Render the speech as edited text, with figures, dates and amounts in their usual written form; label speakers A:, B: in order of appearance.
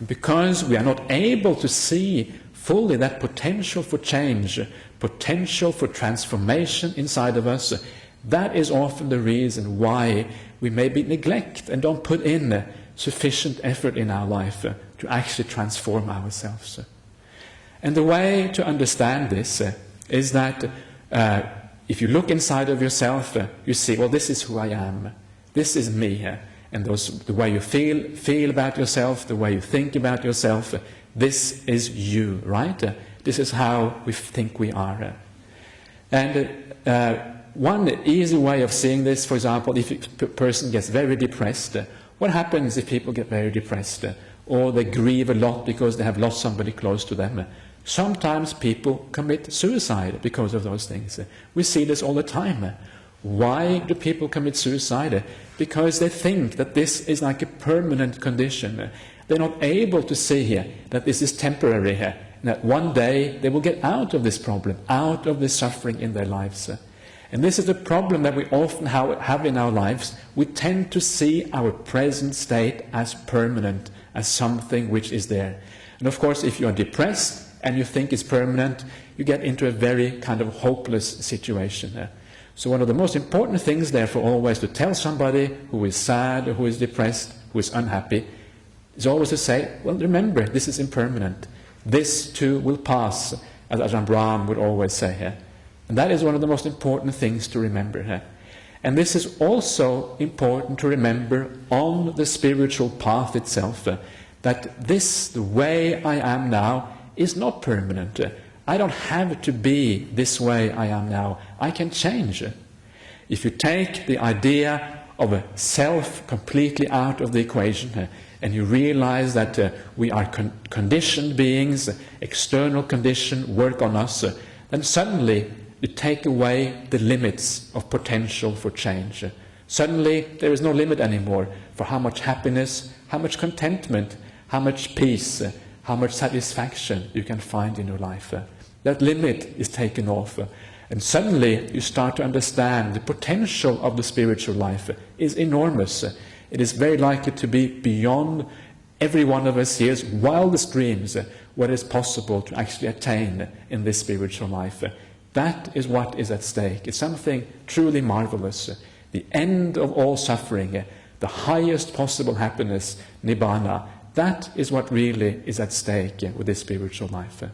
A: Because we are not able to see fully that potential for change, potential for transformation inside of us, that is often the reason why we maybe neglect and don't put in sufficient effort in our life to actually transform ourselves. And the way to understand this is that if you look inside of yourself, you see, well, this is who I am, this is me, and the way you feel about yourself, the way you think about yourself, this is you, right? This is how we think we are. And one easy way of seeing this, for example, if a person gets very depressed, what happens if people get very depressed? Or they grieve a lot because they have lost somebody close to them? Sometimes people commit suicide because of those things. We see this all the time. Why do people commit suicide? Because they think that this is like a permanent condition. They're not able to see here that this is temporary here, and that one day they will get out of this problem, out of this suffering in their lives. And this is the problem that we often have in our lives. We tend to see our present state as permanent, as something which is there. And of course, if you are depressed and you think it's permanent, you get into a very kind of hopeless situation. So one of the most important things, therefore, always to tell somebody who is sad, or who is depressed, who is unhappy, is always to say, well, remember, this is impermanent. This too will pass, as Ajahn Brahmali would always say here. And that is one of the most important things to remember here. And this is also important to remember on the spiritual path itself, that this, the way I am now, is not permanent. I don't have to be this way I am now. I can change. If you take the idea of a self completely out of the equation, and you realize that we are conditioned beings, external condition work on us, then suddenly you take away the limits of potential for change. Suddenly there is no limit anymore for how much happiness, how much contentment, how much peace, how much satisfaction you can find in your life. That limit is taken off, and suddenly you start to understand the potential of the spiritual life is enormous. It is very likely to be beyond every one of us here's wildest dreams, what is possible to actually attain in this spiritual life. That is what is at stake. It's something truly marvelous. The end of all suffering, the highest possible happiness, nibbana, that is what really is at stake with this spiritual life.